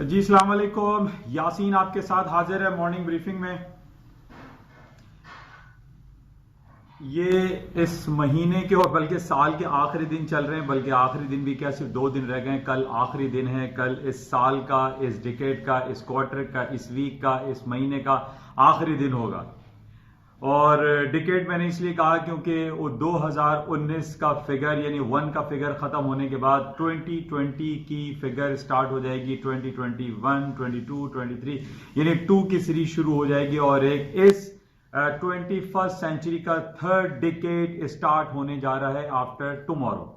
जी अस्सलाम वालेकुम। यासीन आपके साथ हाजिर है मॉर्निंग ब्रीफिंग में। ये इस महीने के और बल्कि साल के आखिरी दिन चल रहे हैं, बल्कि आखिरी दिन भी क्या, सिर्फ 2 दिन रह गए। कल आखिरी दिन है। कल इस साल का, इस डिकेड का, इस क्वार्टर का, इस वीक का, इस महीने का आखिरी दिन होगा। और डिकेड मैंने इसलिए कहा क्योंकि वो 2019 का फिगर यानी 1 का फिगर खत्म होने के बाद 2020 की फिगर स्टार्ट हो जाएगी। 2021, 22, 23 यानी 2 की सीरीज शुरू हो जाएगी और एक इस 21st सेंचुरी का थर्ड डिकेड स्टार्ट होने जा रहा है आफ्टर टुमारो।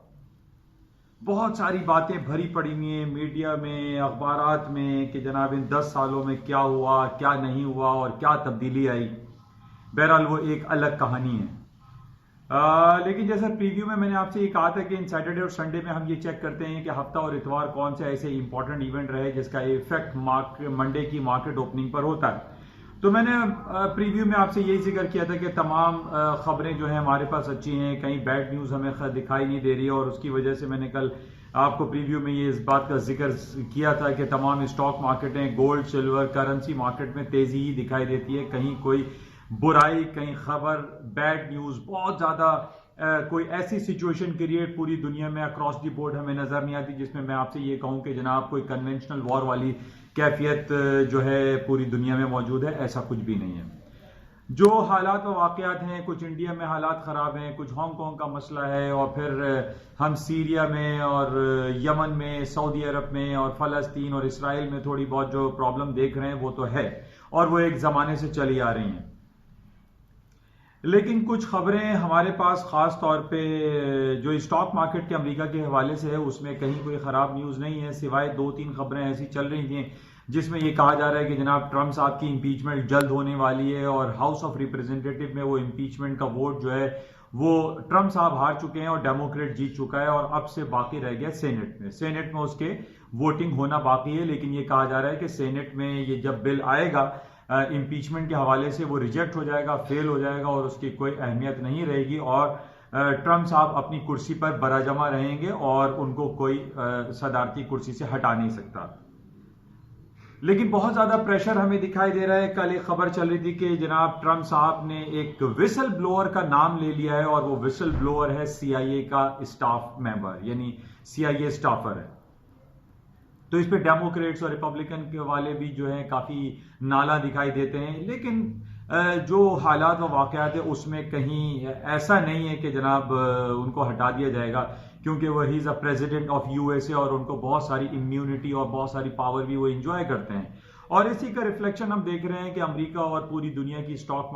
बहुत सारी बातें भरी पड़ी हुई हैं मीडिया में, अखबारात में कि जनाब इन 10 सालों में क्या हुआ, क्या नहीं हुआ और क्या तब्दीली आई। बहरहाल वो एक अलग कहानी है। लेकिन जैसा प्रीव्यू में मैंने आपसे ये कहा था कि इन सैटरडे और संडे में हम ये चेक करते हैं कि हफ्ता और इतवार कौन से ऐसे इंपॉर्टेंट इवेंट रहे जिसका इफेक्ट मंडे की मार्केट ओपनिंग पर होता है। तो मैंने प्रीव्यू में आपसे यही जिक्र किया था कि तमाम खबरें जो हैं हमारे पास अच्छी हैं, कहीं बैड न्यूज हमें दिखाई नहीं दे रही है। और उसकी वजह से मैंने कल आपको प्रीव्यू में ये इस बात का जिक्र किया था कि तमाम स्टॉक मार्केटें, गोल्ड, सिल्वर, करेंसी मार्केट में तेजी ही दिखाई देती है। कहीं कोई बुराई, कहीं खबर, बैड न्यूज, बहुत ज्यादा कोई ऐसी सिचुएशन क्रिएट पूरी दुनिया में अक्रॉस द बोर्ड हमें नजर नहीं आती जिसमें मैं आपसे ये कहूं कि जनाब कोई कन्वेंशनल वॉर वाली कैफियत जो है पूरी दुनिया में मौजूद है। ऐसा कुछ भी नहीं है। जो हालात व वाकयात हैं, कुछ इंडिया में हालात खराब हैं, कुछ हांगकांग का मसला है, और फिर हम सीरिया में और यमन में, सऊदी अरब में और फलस्तीन और इसराइल में थोड़ी बहुत जो प्रॉब्लम देख रहे हैं वो तो है और वो एक जमाने से चली आ रही हैं। लेकिन कुछ खबरें हमारे पास खास तौर पे जो स्टॉक मार्केट के अमेरिका के हवाले से है उसमें कहीं कोई खराब न्यूज नहीं है, सिवाय 2-3 खबरें ऐसी चल रही थी जिसमें यह कहा जा रहा है कि जनाब ट्रंप साहब की इंपीचमेंट जल्द होने वाली है और हाउस ऑफ रिप्रेजेंटेटिव में वो इंपीचमेंट का वोट जो है वो ट्रंप साहब हार चुके हैं और डेमोक्रेट जीत चुका है और अब से बाकी रह गया सेनेट में उसके वोटिंग होना बाकी है। लेकिन ये कहा जा रहा है कि सेनेट में ये जब बिल आएगा इम्पीचमेंट के हवाले से वो रिजेक्ट हो जाएगा, फेल हो जाएगा और उसकी कोई अहमियत नहीं रहेगी और ट्रंप साहब अपनी कुर्सी पर बराजमा रहेंगे और उनको कोई सदारती कुर्सी से हटा नहीं सकता। लेकिन बहुत ज्यादा प्रेशर हमें दिखाई दे रहा है। कल एक खबर चल रही थी कि जनाब ट्रंप साहब ने एक विसल ब्लोअर का नाम ले लिया है और वो विसल ब्लोअर है CIA का स्टाफ मेंबर, यानी CIA स्टाफर है। तो इस पे डेमोक्रेट्स और रिपब्लिकन के वाले भी जो है काफी नाला दिखाई देते हैं। लेकिन जो हालात व वाकयात है उसमें कहीं ऐसा नहीं है कि जनाब उनको हटा दिया जाएगा, क्योंकि वो he is a president of USA और उनको बहुत सारी इम्यूनिटी और बहुत सारी पावर भी वो एंजॉय करते हैं। और इसी का रिफ्लेक्शन हम देख रहे हैं कि अमेरिका और पूरी दुनिया की स्टॉक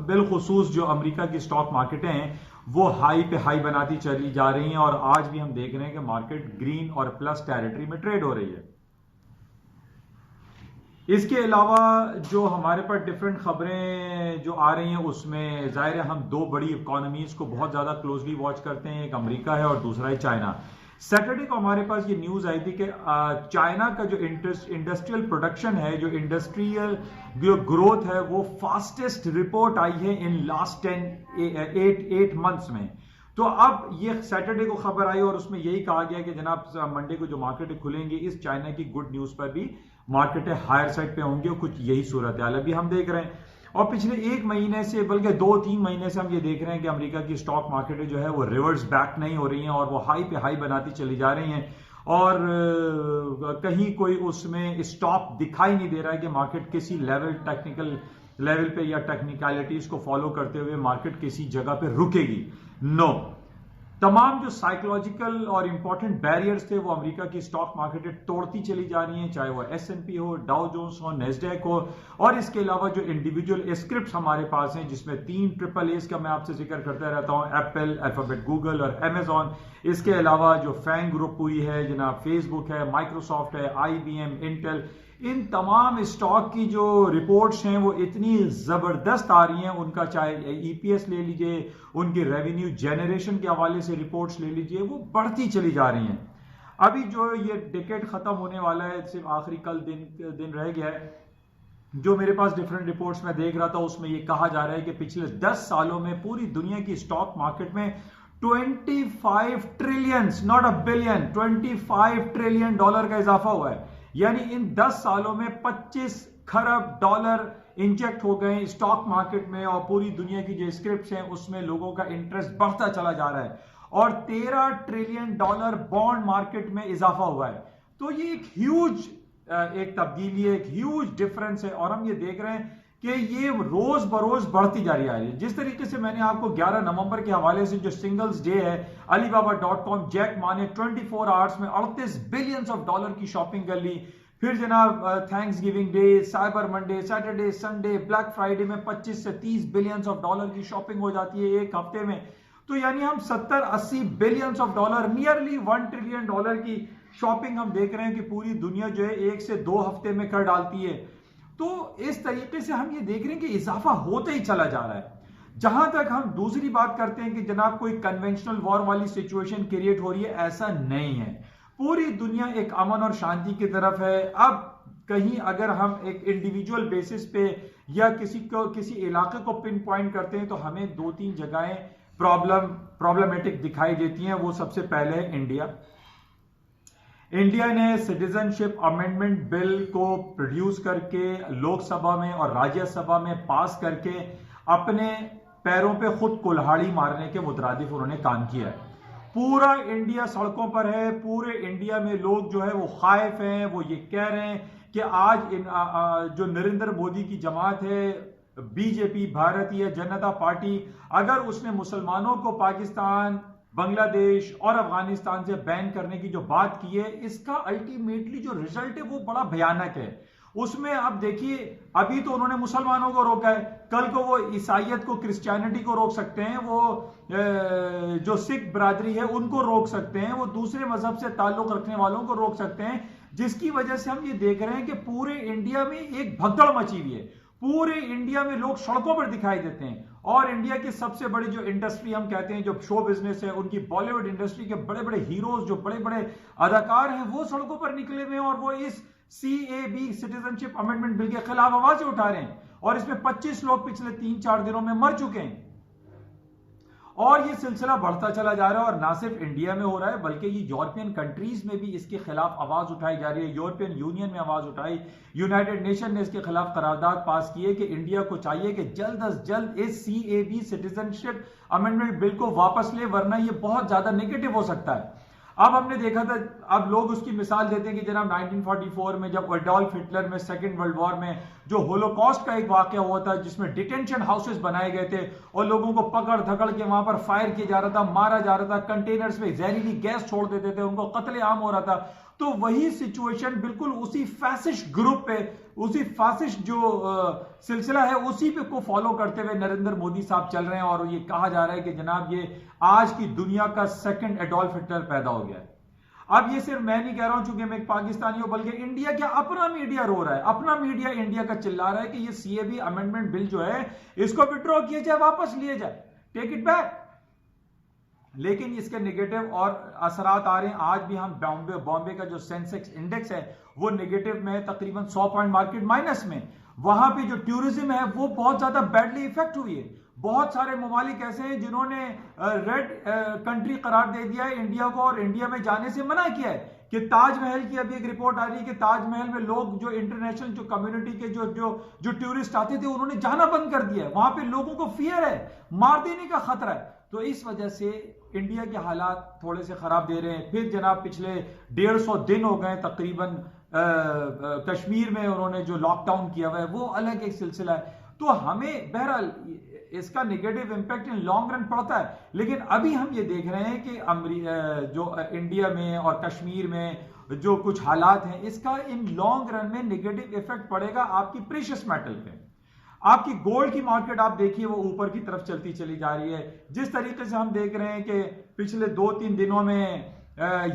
बिलखुसूस जो अमेरिका की स्टॉक मार्केटें हैं वो हाई पे हाई बनाती चली जा रही हैं और आज भी हम देख रहे हैं कि मार्केट ग्रीन और प्लस टेरिटरी में ट्रेड हो रही है। इसके अलावा जो हमारे पास डिफरेंट खबरें जो आ रही हैं उसमें जाहिर है हम 2 बड़ी इकोनॉमीज को बहुत ज्यादा क्लोजली वॉच करते हैं, एक अमेरिका है और दूसरा है चाइना। सैटरडे को हमारे पास ये न्यूज आई थी कि चाइना का जो इंडस्ट्रियल प्रोडक्शन है, जो इंडस्ट्रियल जो ग्रोथ है वो फास्टेस्ट रिपोर्ट आई है इन लास्ट 8 मंथ्स में। तो अब ये सैटरडे को खबर आई और उसमें यही कहा गया कि जनाब मंडे को जो मार्केटें खुलेंगी इस चाइना की गुड न्यूज पर भी मार्केटें हायर साइड पे होंगी और कुछ यही सूरत हाल अभी हम देख रहे हैं। और पिछले 1 महीने से बल्कि 2-3 महीने से हम ये देख रहे हैं कि अमेरिका की स्टॉक मार्केटें जो है वो रिवर्स बैक नहीं हो रही हैं और वो हाई पे हाई बनाती चली जा रही हैं और कहीं कोई उसमें स्टॉप दिखाई नहीं दे रहा है कि मार्केट किसी टेक्निकल लेवल पे या टेक्निकलिटीज को फॉलो करते हुए मार्केट किसी जगह पे रुकेगी। नो, तमाम जो साइकोलॉजिकल और इंपॉर्टेंट बैरियर्स थे वो अमेरिका की स्टॉक मार्केटें तोड़ती चली जा रही हैं, चाहे वो S&P हो, डाउ जोन्स हो, नेस्डैक हो। और इसके अलावा जो इंडिविजुअल स्क्रिप्ट हमारे पास हैं जिसमें 3 AAAs का मैं आपसे जिक्र करता रहता हूं, एप्पल, अल्फाबेट, गूगल और अमेजॉन। इसके अलावा जो फैंग ग्रुप हुई है जनाब, फेसबुक है, माइक्रोसॉफ्ट है, IBM, इंटेल, इन तमाम स्टॉक की जो रिपोर्ट्स हैं वो इतनी जबरदस्त आ रही हैं, उनका चाहे EPS ले लीजिए, उनकी रेवेन्यू जनरेशन के हवाले से रिपोर्ट्स ले लीजिए, वो बढ़ती चली जा रही हैं। अभी जो ये डिकेड खत्म होने वाला है, सिर्फ आखिरी कल दिन रह गया है, जो मेरे पास डिफरेंट रिपोर्ट्स में देख रहा था उसमें ये कहा जा रहा है कि पिछले 10 सालों में पूरी दुनिया की स्टॉक मार्केट में 25 trillion, not a billion, $25 trillion का इजाफा हुआ है। यानी इन 10 सालों में 25 खरब डॉलर इंजेक्ट हो गए स्टॉक मार्केट में, और पूरी दुनिया की जो स्क्रिप्ट्स हैं उसमें लोगों का इंटरेस्ट बढ़ता चला जा रहा है, और 13 ट्रिलियन डॉलर बॉन्ड मार्केट में इजाफा हुआ है। तो ये एक ह्यूज एक तब्दीली है, एक ह्यूज डिफरेंस है, और हम ये देख रहे हैं कि ये रोज बरोज बढ़ती जा रही है। जिस तरीके से मैंने आपको 11 नवंबर के हवाले से जो सिंगल्स डे है Alibaba.com, जैक मा ने 24 आवर्स में 38 बिलियन ऑफ डॉलर की शॉपिंग कर ली। फिर जनाब thanks giving day, cyber Monday, Saturday, Sunday, black Friday में 25 से 30 बिलियन ऑफ डॉलर की शॉपिंग हो जाती है एक हफ्ते में। तो यानी हम 70-80 billion of dollar, nearly 1 trillion dollar की शॉपिंग हम देख रहे हैं कि पूरी दुनिया जो है 1 से 2 हफ्ते में कर डालती है। तो इस तरीके से हम ये देख रहे हैं कि इजाफा होता ही चला जा रहा है। जहां तक हम दूसरी बात करते हैं कि जनाब कोई कन्वेंशनल वॉर वाली सिचुएशन क्रिएट हो रही है, ऐसा नहीं है। पूरी दुनिया एक अमन और शांति की तरफ है। अब कहीं अगर हम एक इंडिविजुअल बेसिस पे या किसी इलाके को पिन पॉइंट करते हैं तो हमें 2-3 जगहें प्रॉब्लमेटिक दिखाई देती हैं। वो सबसे पहले है इंडिया ने सिटीजनशिप अमेंडमेंट बिल को प्रोड्यूस करके लोकसभा में और राज्यसभा में पास करके अपने पैरों पे खुद कुल्हाड़ी मारने के मुतरादिफ उन्होंने काम किया है। पूरा इंडिया सड़कों पर है, पूरे इंडिया में लोग जो है वो खाइफ हैं। वो ये कह रहे हैं कि आज जो नरेंद्र मोदी की जमात है, बीजेपी, भारतीय जनता पार्टी, अगर उसने मुसलमानों को पाकिस्तान, बांग्लादेश और अफगानिस्तान से बैन करने की जो बात की है, इसका अल्टीमेटली जो रिजल्ट है वो बड़ा भयानक है। उसमें आप देखिए, अभी तो उन्होंने मुसलमानों को रोका है, कल को वो ईसाइयत को, क्रिश्चियनिटी को रोक सकते हैं, वो जो सिख बरादरी है उनको रोक सकते हैं, वो दूसरे मजहब से ताल्लुक रखने वालों को रोक सकते हैं। जिसकी वजह से हम ये देख रहे हैं कि पूरे इंडिया में एक भगदड़ मची हुई है। पूरे इंडिया में लोग सड़कों पर दिखाई देते हैं, और इंडिया की सबसे बड़ी जो इंडस्ट्री हम कहते हैं, जो शो बिजनेस है, उनकी बॉलीवुड इंडस्ट्री के बड़े बड़े हीरोज, जो बड़े बड़े अदाकार हैं, वो सड़कों पर निकले हुए हैं, और वो इस CAB सिटीजनशिप अमेंडमेंट बिल के खिलाफ आवाज उठा रहे हैं। और इसमें 25 लोग पिछले 3-4 दिनों में मर चुके हैं, और ये सिलसिला बढ़ता चला जा रहा है। और ना सिर्फ इंडिया में हो रहा है, बल्कि ये यूरोपियन कंट्रीज में भी इसके खिलाफ आवाज उठाई जा रही है। यूरोपियन यूनियन में आवाज उठाई, यूनाइटेड नेशन ने इसके खिलाफ करारदाद पास की है कि इंडिया को चाहिए कि जल्द अज जल्द इस CAB सिटीजनशिप अमेंडमेंट बिल को वापस ले, वरना ये बहुत ज्यादा नेगेटिव हो सकता है। अब हमने देखा था, अब लोग उसकी मिसाल देते हैं कि जनाब 1944 में जब एडोल्फ हिटलर में सेकेंड वर्ल्ड वॉर में जो होलोकॉस्ट का एक वाकया हुआ था, जिसमें डिटेंशन हाउसेस बनाए गए थे और लोगों को पकड़ धकड़ के वहां पर फायर किया जा रहा था, मारा जा रहा था, कंटेनर्स में जहरीली गैस छोड़ देते थे, उनको कत्लेआम हो रहा था। तो वही सिचुएशन बिल्कुल उसी फैसिस्ट ग्रुप पे, उसी फैसिस्ट जो सिलसिला है, उसी पे को फॉलो करते हुए नरेंद्र मोदी साहब चल रहे हैं। और ये कहा जा रहा है कि जनाब ये आज की दुनिया का सेकंड एडोल्फ हिटलर पैदा हो गया है। अब ये सिर्फ मैं नहीं कह रहा हूं चूंकि मैं एक पाकिस्तानी हूं, बल्कि इंडिया का अपना मीडिया रो रहा है, अपना मीडिया इंडिया का चिल्ला रहा है कि ये CAB अमेंडमेंट बिल जो है इसको विड्रॉ किया जाए, वापस लिए जाए, टेक इट बैक। लेकिन इसके नेगेटिव और असरात आ रहे हैं। आज भी हम बॉम्बे का जो सेंसेक्स इंडेक्स है वो नेगेटिव में, तकरीबन 100 पॉइंट मार्केट माइनस में। वहां पे जो टूरिज्म है वो बहुत ज्यादा बैडली इफेक्ट हुई है। बहुत सारे ममालिक ऐसे हैं जिन्होंने रेड कंट्री करार दे दिया है इंडिया को, और इंडिया में जाने से मना किया है। कि ताजमहल की अभी एक रिपोर्ट आ रही है कि ताजमहल में लोग जो इंटरनेशनल जो कम्युनिटी के जो टूरिस्ट आते थे उन्होंने जाना बंद कर दिया है। वहां पे लोगों को फियर है, मार देने का खतरा है। तो इस वजह से इंडिया के हालात थोड़े से खराब दे रहे हैं। फिर जनाब पिछले 150 दिन हो गए तकरीबन कश्मीर में उन्होंने जो लॉकडाउन किया हुआ है, वो अलग एक सिलसिला है। तो हमें बहरहाल इसका negative impact in long run पड़ता है। लेकिन अभी हम ये देख रहे हैं कि जो इंडिया में और कश्मीर में जो कुछ हालात हैं, इसका इन लॉन्ग रन में नेगेटिव इफेक्ट पड़ेगा आपकी प्रेशियस मेटल पे। आपकी गोल्ड की मार्केट आप देखिए वो ऊपर की तरफ चलती चली जा रही है। जिस तरीके से हम देख रहे हैं कि पिछले 2-3 दिनों में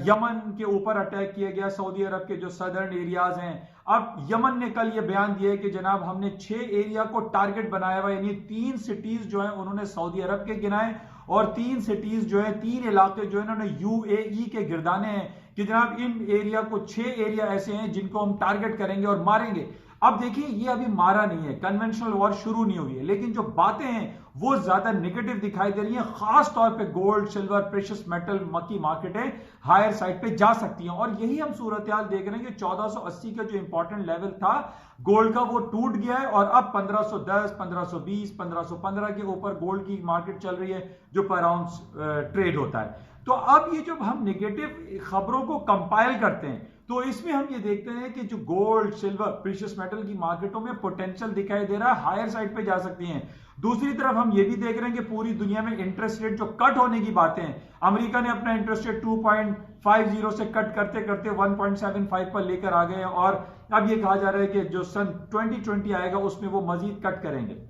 यमन के ऊपर अटैक किया गया, सऊदी अरब के जो सदर्न एरियाज हैं। अब यमन ने कल ये बयान दिया है कि जनाब हमने 6 एरिया को टारगेट बनाया हुआ है, यानी 3 सिटीज जो है उन्होंने सऊदी अरब के गिनाए, और 3 सिटीज जो है, 3 इलाके जो है इन्होंने UAE के गिरदाने हैं कि जनाब इन एरिया को 6 एरिया ऐसे हैं जिनको हम टारगेट करेंगे और मारेंगे। अब देखिए ये अभी मारा नहीं है, कन्वेंशनल वॉर शुरू नहीं हुई है, लेकिन जो बातें हैं वो ज्यादा नेगेटिव दिखाई दे रही हैं। खास तौर पे गोल्ड, सिल्वर, प्रेशियस मेटल की मार्केटें हायर साइड पे जा सकती हैं, और यही हम सूरत-ए-हाल देख रहे हैं कि 1480 का जो इंपॉर्टेंट लेवल था गोल्ड का वो टूट गया है, और अब 1510, 1520, 1515 के ऊपर गोल्ड की मार्केट चल रही है जो पर आउंस ट्रेड होता है। तो अब ये जब हम नेगेटिव खबरों को कंपाइल करते हैं तो इसमें हम ये देखते हैं कि जो गोल्ड, सिल्वर, प्रीशियस मेटल की मार्केटों में पोटेंशियल दिखाई दे रहा है, हायर साइड पे जा सकती हैं। दूसरी तरफ हम ये भी देख रहे हैं कि पूरी दुनिया में इंटरेस्ट रेट जो कट होने की बातें हैं, अमेरिका ने अपना इंटरेस्ट रेट 2.50 से कट करते करते 1.75 पर लेकर आ गए, और अब ये कहा जा रहा है कि जो सन 2020 आएगा उसमें वो मजीद कट करेंगे।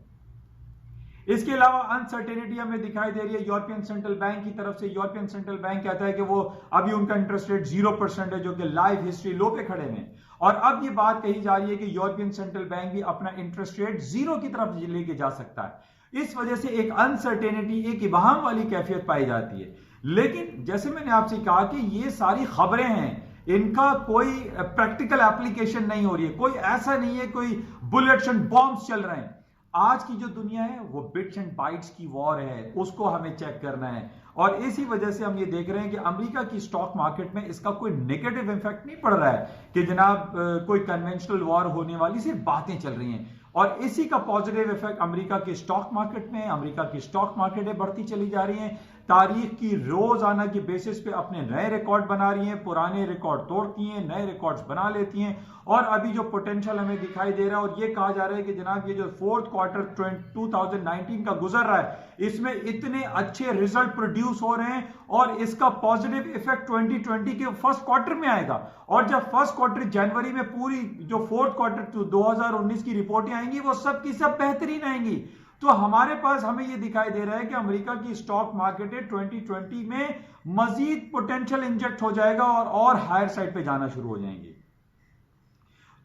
इसके अलावा अनसर्टेनिटी हमें दिखाई दे रही है यूरोपियन सेंट्रल बैंक की तरफ से। यूरोपियन सेंट्रल बैंक कहता है कि वो अभी उनका इंटरेस्ट रेट 0% है, जो कि लाइव हिस्ट्री लो पे खड़े हैं, और अब ये बात कही जा रही है कि यूरोपियन सेंट्रल बैंक भी अपना इंटरेस्ट रेट 0 की तरफ लेके जा सकता है। इस वजह से एक अनसर्टेनिटी, एक इबहम वाली कैफियत पाई जाती है। लेकिन जैसे मैंने आपसे कहा कि ये सारी खबरें हैं, इनका कोई प्रैक्टिकल एप्लीकेशन नहीं हो रही है, कोई ऐसा नहीं है कोई बुलेट्स एंड बॉम्ब्स चल रहे हैं। आज की जो दुनिया है वो बिट्स एंड बाइट्स की वॉर है, उसको हमें चेक करना है, और इसी वजह से हम ये देख रहे हैं कि अमेरिका की स्टॉक मार्केट में इसका कोई नेगेटिव इफेक्ट नहीं पड़ रहा है कि जनाब कोई कन्वेंशनल वॉर होने वाली, सिर्फ बातें चल रही हैं, और इसी का पॉजिटिव इफेक्ट अमेरिका की स्टॉक मार्केट में। अमेरिका की स्टॉक मार्केटें बढ़ती चली जा रही हैं, तारीख की रोजाना की बेसिस पे अपने नए रिकॉर्ड बना रही हैं, पुराने रिकॉर्ड तोड़ती हैं, नए रिकॉर्ड्स बना लेती हैं, और अभी जो पोटेंशियल हमें दिखाई दे रहा है, और ये कहा जा रहा है कि जनाब ये जो फोर्थ क्वार्टर 2019 का गुजर रहा है, इसमें इतने अच्छे रिजल्ट प्रोड्यूस हो रहे हैं, और इसका पॉजिटिव इफेक्ट 2020 के फर्स्ट क्वार्टर में आएगा, और जब फर्स्ट क्वार्टर जनवरी में पूरी जो फोर्थ क्वार्टर 2019 की रिपोर्टें आएंगी वो सब की सब बेहतरीन आएंगी। तो हमारे पास हमें यह दिखाई दे रहा है कि अमेरिका की स्टॉक मार्केट 2020 में मजीद पोटेंशियल इंजेक्ट हो जाएगा, और हायर साइड पे जाना शुरू हो जाएंगे।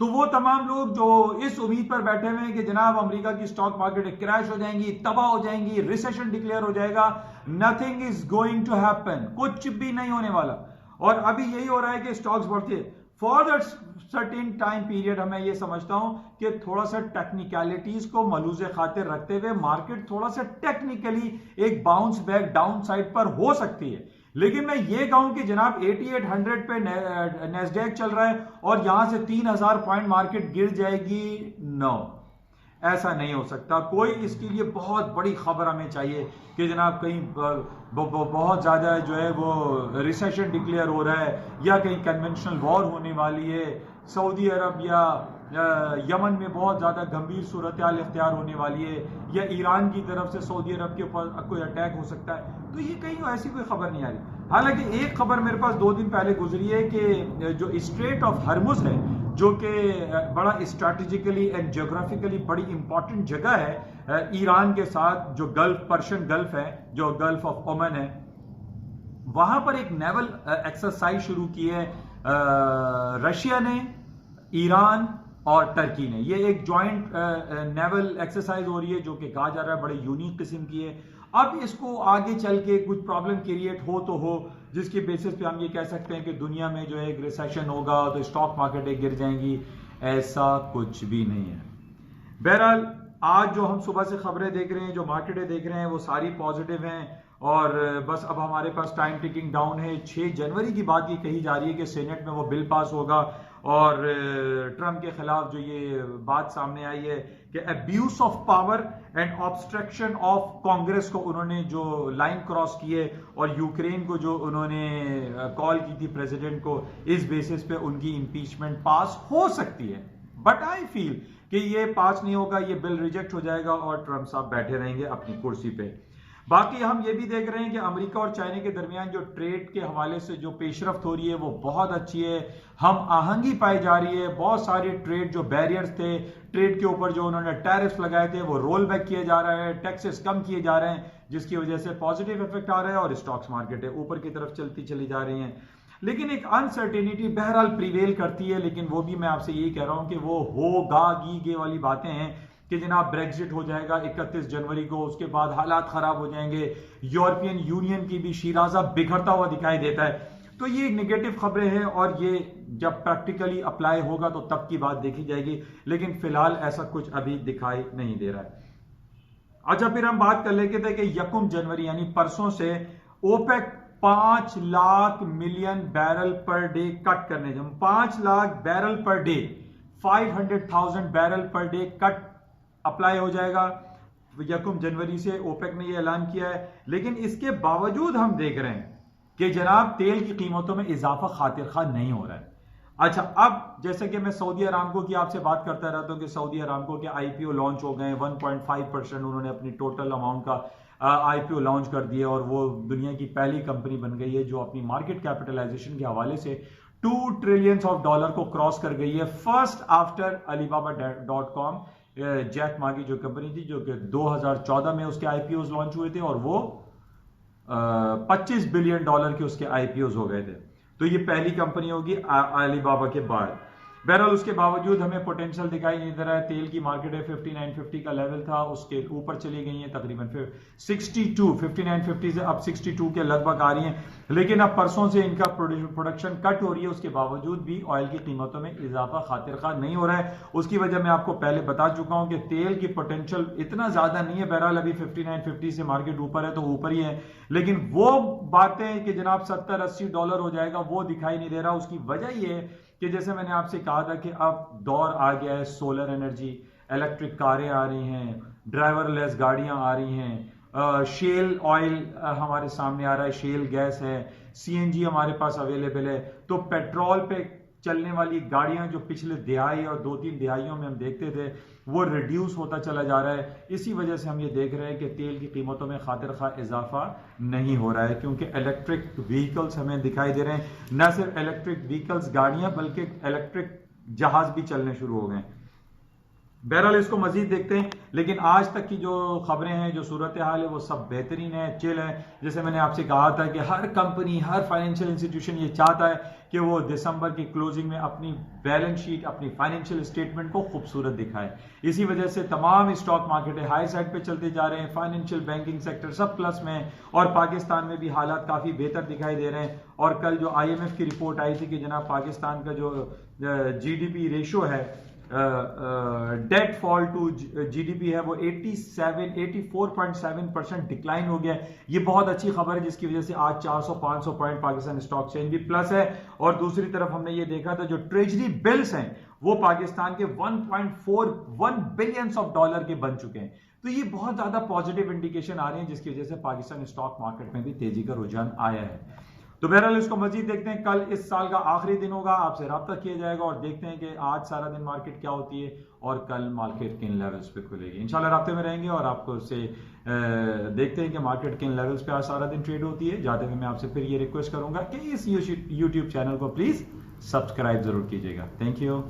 तो वो तमाम लोग जो इस उम्मीद पर बैठे हुए हैं कि जनाब अमेरिका की स्टॉक मार्केट क्रैश हो जाएंगी, तबाह हो जाएंगी, रिसेशन डिक्लेयर हो जाएगा, nothing is going to happen, कुछ भी नहीं होने वाला। और अभी यही हो रहा है कि स्टॉक्स बढ़ते for that certain time period. हमें यह समझता हूं कि थोड़ा सा टेक्निकलिटीज को मलूज़े खातिर रखते हुए मार्केट थोड़ा सा टेक्निकली एक बाउंस बैक डाउन साइड पर हो सकती है, लेकिन मैं ये कहूं कि जनाब 8800 पे नेस्डैक चल रहा है और यहां से 3000 पॉइंट मार्केट गिर जाएगी, नो, ऐसा नहीं हो सकता। कोई इसके लिए बहुत बड़ी खबर हमें चाहिए कि जनाब कहीं बहुत ज्यादा जो है वो रिसेशन डिक्लेयर हो रहा है, या कहीं कन्वेंशनल वॉर होने वाली है, सऊदी अरब या यमन में बहुत ज्यादा गंभीर सूरत हाल इख्तियार होने वाली है, या ईरान की तरफ से सऊदी अरब के ऊपर कोई अटैक हो सकता है, तो ये कहीं ऐसी कोई खबर नहीं आ रही। हालांकि एक खबर मेरे पास 2 दिन पहले गुजरी है कि जो स्ट्रेट ऑफ हर्मुज है, जो कि बड़ा स्ट्रैटेजिकली एंड ज्योग्राफिकली बड़ी इंपॉर्टेंट जगह है ईरान के साथ, जो गल्फ, पर्शियन गल्फ है, जो गल्फ ऑफ ओमन है, वहां पर एक नेवल एक्सरसाइज शुरू की है रशिया ने, ईरान और टर्की ने। ये एक जॉइंट नेवल एक्सरसाइज हो रही है जो कि कहा जा रहा है बड़े यूनिक किस्म की है। अब इसको आगे चल के कुछ प्रॉब्लम क्रिएट हो तो हो, जिसके बेसिस पे हम ये कह सकते हैं कि दुनिया में जो है एक रिसेशन होगा तो स्टॉक मार्केटें गिर जाएंगी, ऐसा कुछ भी नहीं है। बहरहाल आज जो हम सुबह से खबरें देख रहे हैं, जो मार्केटें देख रहे हैं, वो सारी पॉजिटिव हैं, और बस अब हमारे पास टाइम टिकिंग डाउन है। 6 जनवरी की बात ये कही जा रही है कि सेनेट में वो बिल पास होगा, और ट्रम्प के खिलाफ जो ये बात सामने आई है कि abuse of power and obstruction of Congress को उन्होंने जो लाइन क्रॉस की है, और यूक्रेन को जो उन्होंने कॉल की थी प्रेसिडेंट को, इस बेसिस पे उनकी इंपीचमेंट पास हो सकती है। बट आई फील कि ये पास नहीं होगा, ये बिल रिजेक्ट हो जाएगा और ट्रम्प साहब बैठे रहेंगे अपनी कुर्सी पे। बाकी हम ये भी देख रहे हैं कि अमेरिका और चाइना के दरमियान जो ट्रेड के हवाले से जो पेशरफ्त हो रही है वो बहुत अच्छी है, हम आहंगी पाई जा रही है। बहुत सारे ट्रेड जो बैरियर्स थे, ट्रेड के ऊपर जो उन्होंने टैरिफ लगाए थे, वो रोल बैक किए जा रहे हैं, टैक्सेस कम किए जा रहे हैं, जिसकी वजह से पॉजिटिव इफेक्ट आ रहा है और स्टॉक्स मार्केट है ऊपर की तरफ चलती चली जा रही हैं। लेकिन एक अनसर्टेनिटी बहरहाल प्रिवेल करती है, लेकिन वो भी मैं आपसे यही कह रहा हूं कि वो होगा गी वाली बातें हैं कि जनाब ब्रेक्जिट हो जाएगा 31 जनवरी को, उसके बाद हालात खराब हो जाएंगे, यूरोपियन यूनियन की भी शिराजा बिखरता हुआ दिखाई देता है। तो ये नेगेटिव खबरें हैं और ये जब प्रैक्टिकली अप्लाई होगा तो तब की बात देखी जाएगी, लेकिन फिलहाल ऐसा कुछ अभी दिखाई नहीं दे रहा है। अच्छा, फिर हम बात कर लेते थे कि 1 जनवरी यानी परसों से OPEC 5 lakh million barrel per day cut करने, जब 5 lakh barrel per day 500,000 barrel per day cut apply हो जाएगा 1 जनवरी से, ओपेक ने यह ऐलान किया है। लेकिन इसके बावजूद हम देख रहे हैं कि जनाब तेल की कीमतों में इजाफा खातिर खा नहीं हो रहा है। अच्छा, अब जैसे कि मैं सऊदी अरामको की आपसे बात करता रहता हूं कि सऊदी अरामको के आईपीओ लॉन्च हो गए, 1.5% उन्होंने अपनी टोटल अमाउंट का आईपीओ लॉन्च कर दिया और वो दुनिया की पहली कंपनी बन गई है जो अपनी मार्केट कैपिटलाइजेशन के हवाले से $2 ट्रिलियन को क्रॉस कर गई है, first after Alibaba.com। Jack Ma की जो कंपनी थी जो कि 2014 में उसके आईपीओ लॉन्च हुए थे और वो $25 बिलियन के उसके आईपीओ हो गए थे। तो ये पहली कंपनी होगी अलीबाबा के बाद। बहरहाल उसके बावजूद हमें पोटेंशियल दिखाई नहीं दे रहा है। तेल की मार्केट है 59.50 का लेवल था, उसके ऊपर चली गई है तकरीबन 59.50 से अब 62 के लगभग आ रही हैं। लेकिन अब परसों से इनका प्रोडक्शन कट हो रही है, उसके बावजूद भी ऑयल की कीमतों में इजाफा खातिर खा नहीं हो रहा है। उसकी वजह मैं आपको पहले बता चुका हूं कि तेल की पोटेंशियल इतना ज्यादा नहीं है। बहरहाल अभी 59.50 से मार्केट ऊपर है तो ऊपर ही है, लेकिन वो बातें कि जनाब $70-80 हो जाएगा वो दिखाई नहीं दे रहा। उसकी वजह ये है कि जैसे मैंने आपसे कहा था कि अब दौर आ गया है सोलर एनर्जी, इलेक्ट्रिक कारें आ रही हैं, ड्राइवरलेस गाड़ियां आ रही हैं, शेल ऑयल हमारे सामने आ रहा है, शेल गैस है, सीएनजी हमारे पास अवेलेबल है। तो पेट्रोल पे चलने वाली गाड़ियां जो पिछले दिहाई और 2-3 दिहाइयों में हम देखते थे वो रिड्यूस होता चला जा रहा है। इसी वजह से हम ये देख रहे हैं कि तेल की कीमतों में खातिर खा इजाफा नहीं हो रहा है, क्योंकि इलेक्ट्रिक व्हीकल्स हमें दिखाई दे रहे हैं। न सिर्फ इलेक्ट्रिक व्हीकल्स गाड़ियां बल्कि इलेक्ट्रिक जहाज भी चलने शुरू हो गए। बहरहाल इसको मजीद देखते हैं, लेकिन आज तक की जो खबरें हैं, जो सूरत हाल है वो सब बेहतरीन है, चिल है। जैसे मैंने आपसे कहा था कि हर कंपनी, हर फाइनेंशियल इंस्टीट्यूशन ये चाहता है कि वो दिसंबर की क्लोजिंग में अपनी बैलेंस शीट, अपनी फाइनेंशियल स्टेटमेंट को खूबसूरत दिखाए। इसी वजह से तमाम स्टॉक मार्केट हाई साइड पे चलते जा रहे हैं, फाइनेंशियल बैंकिंग सेक्टर सब प्लस में, और पाकिस्तान में भी हालात काफी बेहतर दिखाई दे रहे हैं। और कल जो IMF की रिपोर्ट आई थी कि जनाब पाकिस्तान का जो GDP रेशो है, डेट फॉल टू GDP है, वो 84.7% डिक्लाइन हो गया। ये बहुत अच्छी खबर है जिसकी वजह से आज 400-500 पॉइंट पाकिस्तान स्टॉक एक्सचेंज भी प्लस है। और दूसरी तरफ हमने ये देखा था जो ट्रेजरी बिल्स हैं वो पाकिस्तान के $1.41 बिलियन के बन चुके हैं। तो ये बहुत ज्यादा पॉजिटिव इंडिकेशन आ रहे हैं जिसकी वजह से पाकिस्तान स्टॉक मार्केट में भी तेजी का रुझान आया है। तो बहरहाल इसको मजीद देखते हैं। कल इस साल का आखिरी दिन होगा, आपसे राब्ता किया जाएगा और देखते हैं कि आज सारा दिन मार्केट क्या होती है और कल मार्केट किन लेवल्स पे खुलेगी। इंशाल्लाह राब्ते में रहेंगे और आपको उससे देखते हैं कि मार्केट किन लेवल्स पे आज सारा दिन ट्रेड होती है। जाते हुए मैं आपसे फिर ये रिक्वेस्ट करूंगा कि इस YouTube चैनल को प्लीज सब्सक्राइब जरूर कीजिएगा। Thank you.